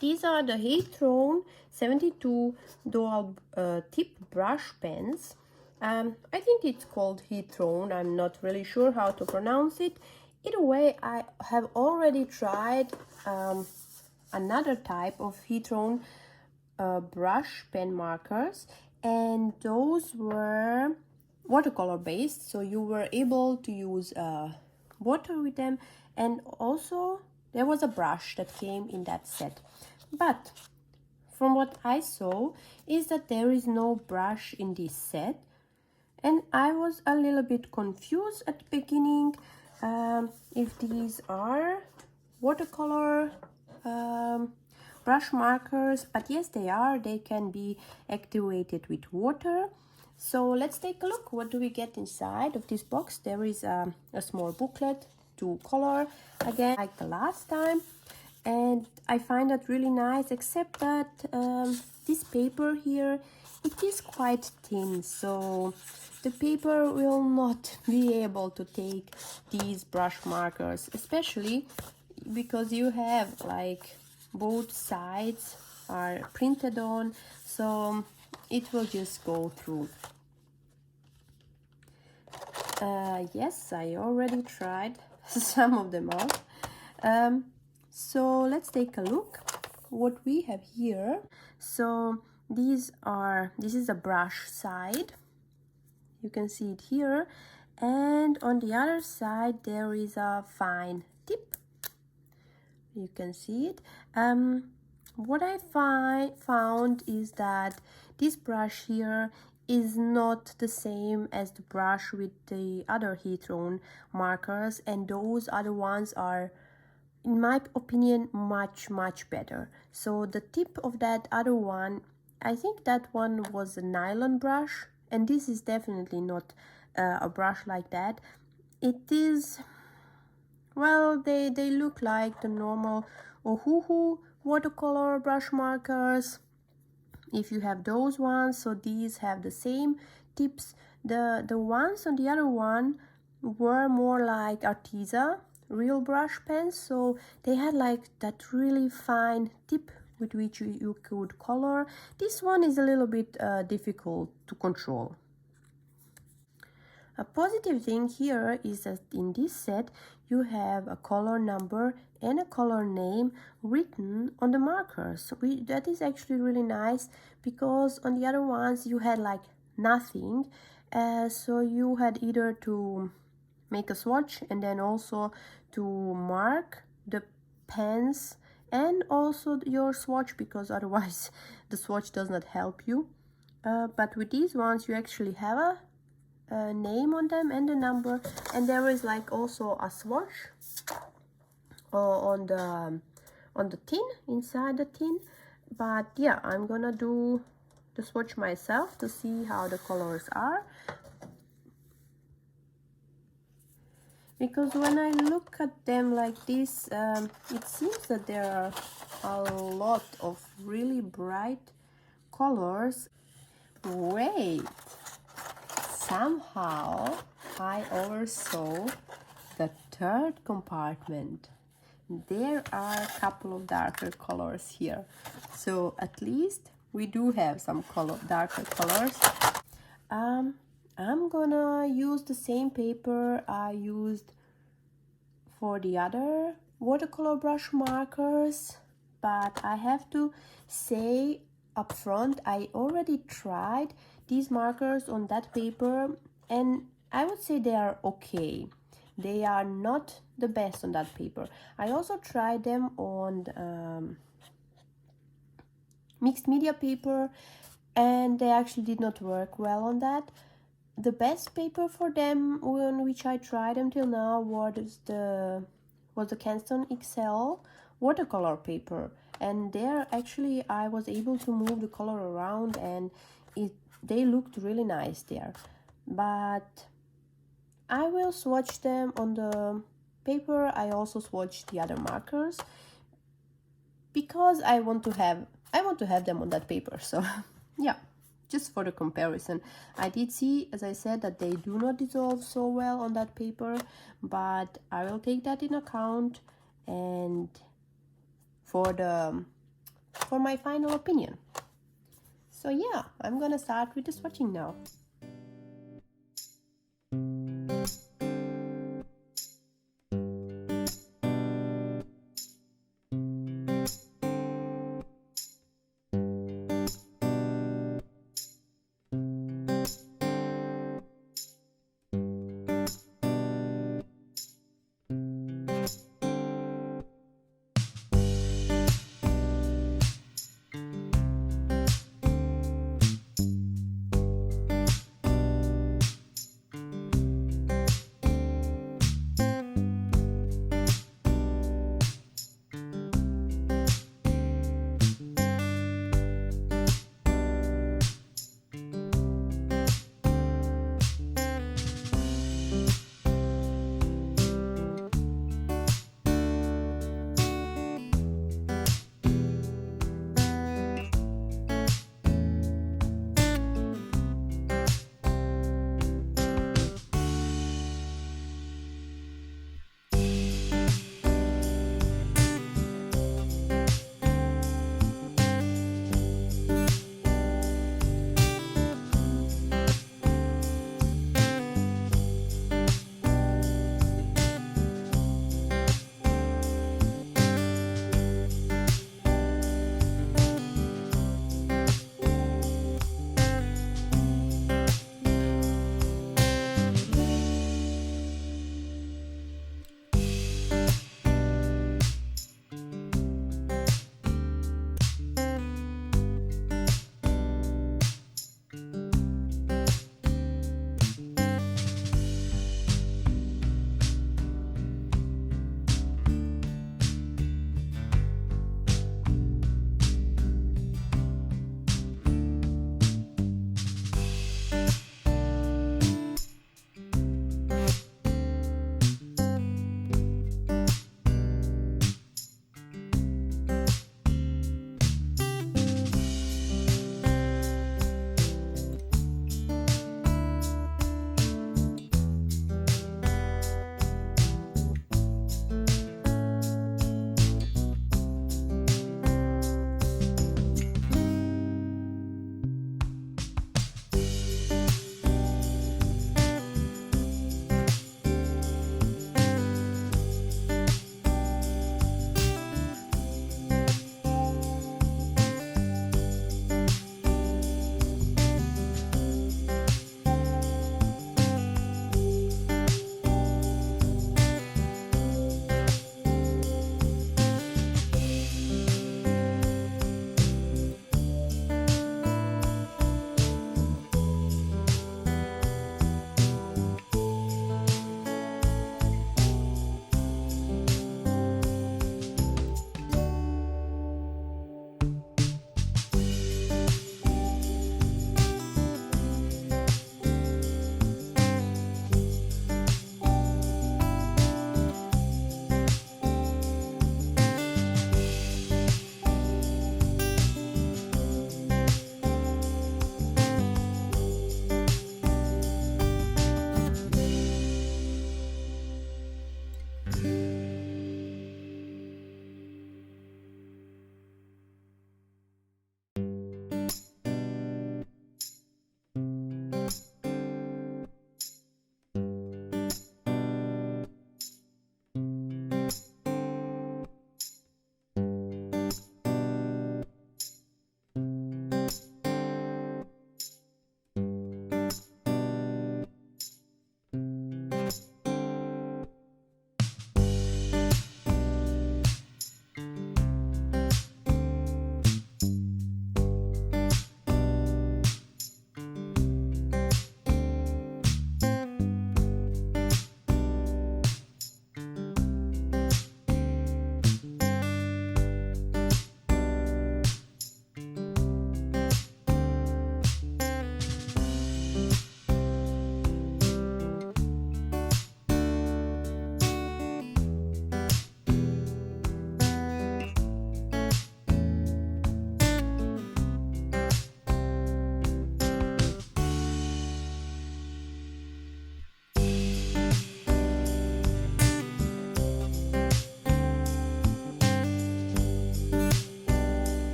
These are the Hethrone 72 dual tip brush pens. I think it's called Hethrone. I'm not really sure how to pronounce it. Either way, I have already tried another type of Hethrone brush pen markers, and those were watercolor based, so you were able to use water with them, and also there was a brush that came in that set. But from what I saw is that there is no brush in this set, and I was a little bit confused at the beginning if these are watercolor brush markers, but yes, they are. They can be activated with water. So let's take a look. What do we get inside of this box? There is a small booklet to color again like the last time, and I find that really nice, except that this paper here, it is quite thin, so the paper will not be able to take these brush markers, especially because you have like both sides are printed on, so it will just go through. Yes, I already tried some of them out. So let's take a look what we have here. So this is a brush side, you can see it here, and on the other side there is a fine tip, you can see it. What I found is that this brush here is not the same as the brush with the other Hethrone markers, and those other ones are, in my opinion, much better. So the tip of that other one, I think that one was a nylon brush, and this is definitely not a brush like that. It is, well, they look like the normal Ohuhu watercolor brush markers, if you have those ones. So these have the same tips. The ones on the other one were more like Arteza real brush pens, so they had like that really fine tip with which you could color. This one is a little bit difficult to control. A positive thing here is that in this set you have a color number and a color name written on the markers. That is actually really nice, because on the other ones you had like nothing, so you had either to make a swatch and then also to mark the pens and also your swatch, because otherwise the swatch does not help you. But with these ones you actually have a name on them and the number, and there is like also a swatch on the tin, inside the tin. But yeah, I'm gonna do the swatch myself to see how the colors are, because when I look at them like this, it seems that there are a lot of really bright colors. Wait, somehow I oversaw the third compartment. There are a couple of darker colors here, so at least we do have some darker colors. I'm gonna use the same paper I used for the other watercolor brush markers, but I have to say up front, I already tried these markers on that paper, and I would say they are okay. They are not the best on that paper. I also tried them on mixed media paper, and they actually did not work well on that. The best paper for them on which I tried until now was the Canston XL watercolor paper, and there actually I was able to move the color around, and they looked really nice there. But I will swatch them on the paper. I also swatched the other markers because I want to have them on that paper. So yeah, just for the comparison. I did see, as I said, that they do not dissolve so well on that paper, but I will take that in account. And for the for my final opinion. So yeah, I'm gonna start with the swatching now.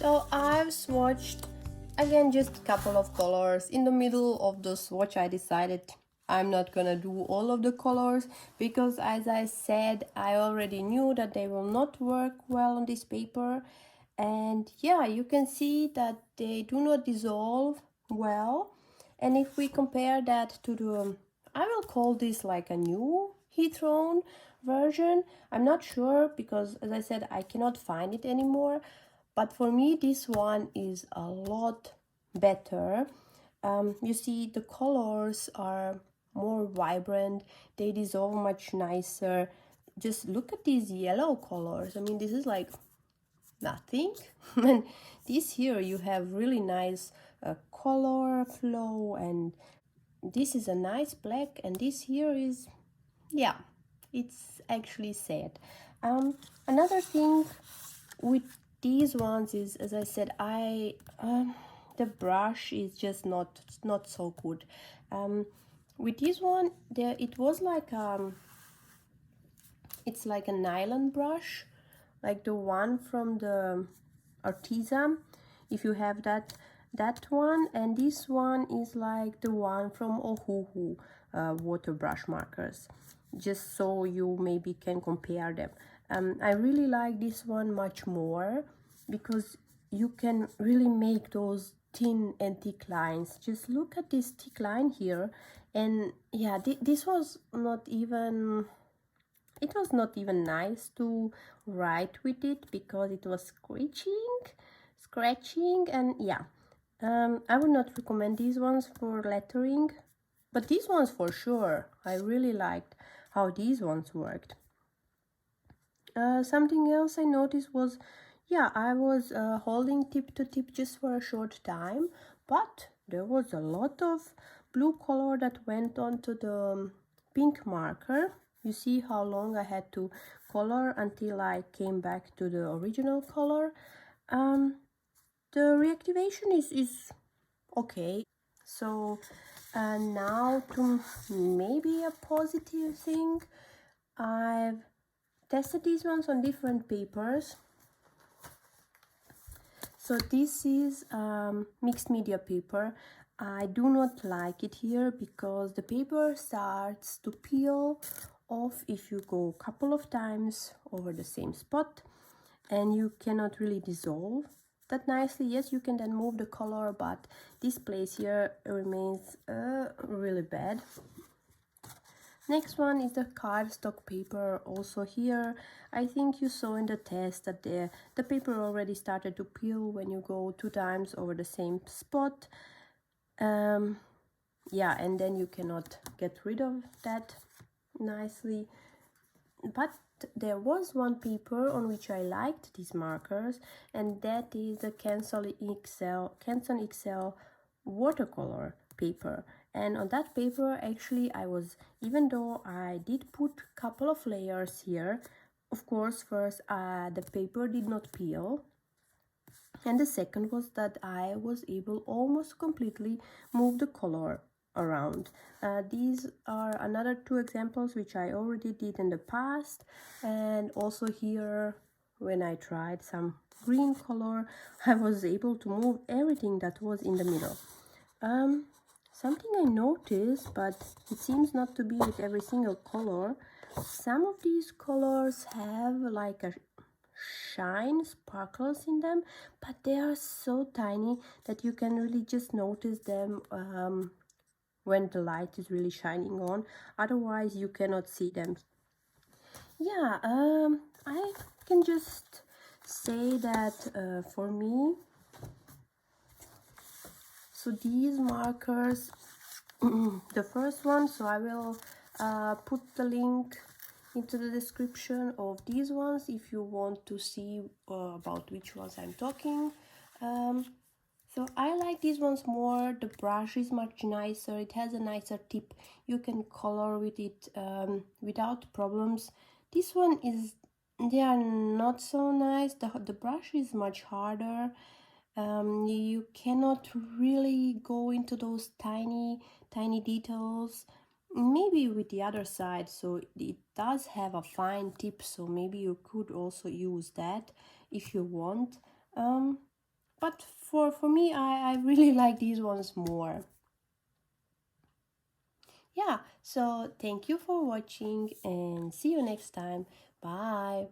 So I've swatched again just a couple of colors. In the middle of the swatch I decided I'm not gonna do all of the colors because, as I said, I already knew that they will not work well on this paper. And yeah, you can see that they do not dissolve well. And if we compare that to the, I will call this like a new Hethrone version. I'm not sure because, as I said, I cannot find it anymore. But for me, this one is a lot better. You see, the colors are more vibrant, they dissolve much nicer. Just look at these yellow colors. I mean, this is like nothing. And this here, you have really nice color flow, and this is a nice black, and this here is, yeah, it's actually sad. Another thing with these ones is, as I said, the brush is just not so good. With this one, there it was like it's like a nylon brush, like the one from the Artisan, if you have that one, and this one is like the one from Ohuhu water brush markers, just so you maybe can compare them. I really like this one much more because you can really make those thin and thick lines. Just look at this thick line here, and yeah, this was not even, it was not even nice to write with it because it was scratching, and yeah. I would not recommend these ones for lettering, but these ones for sure. I really liked how these ones worked. Something else I noticed was, yeah, I was holding tip to tip just for a short time, but there was a lot of blue color that went onto the pink marker. You see how long I had to color until I came back to the original color. The reactivation is okay. So now to maybe a positive thing, I've tested these ones on different papers. So this is mixed media paper. I do not like it here because the paper starts to peel off if you go a couple of times over the same spot, and you cannot really dissolve that nicely. Yes, you can then move the color, but this place here remains really bad. Next one is the cardstock paper. Also here, I think you saw in the test that the paper already started to peel when you go 2 times over the same spot. Yeah, and then you cannot get rid of that nicely. But there was one paper on which I liked these markers, and that is the Canson XL watercolor paper. And on that paper, actually, I was, even though I did put a couple of layers here, of course, first the paper did not peel, and the second was that I was able almost completely move the color around. These are another 2 examples which I already did in the past, and also here when I tried some green color, I was able to move everything that was in the middle. Something I noticed, but it seems not to be with every single color, some of these colors have like a shine, sparkles in them, but they are so tiny that you can really just notice them when the light is really shining on. Otherwise you cannot see them. Yeah, I can just say that for me, so these markers, the first one, so I will put the link into the description of these ones if you want to see about which ones I'm talking. So I like these ones more. The brush is much nicer, it has a nicer tip, you can color with it without problems. This one is, they are not so nice. The brush is much harder. You cannot really go into those tiny details, maybe with the other side. So it does have a fine tip, so maybe you could also use that if you want. but for me, I really like these ones more. Yeah, so thank you for watching and see you next time. Bye.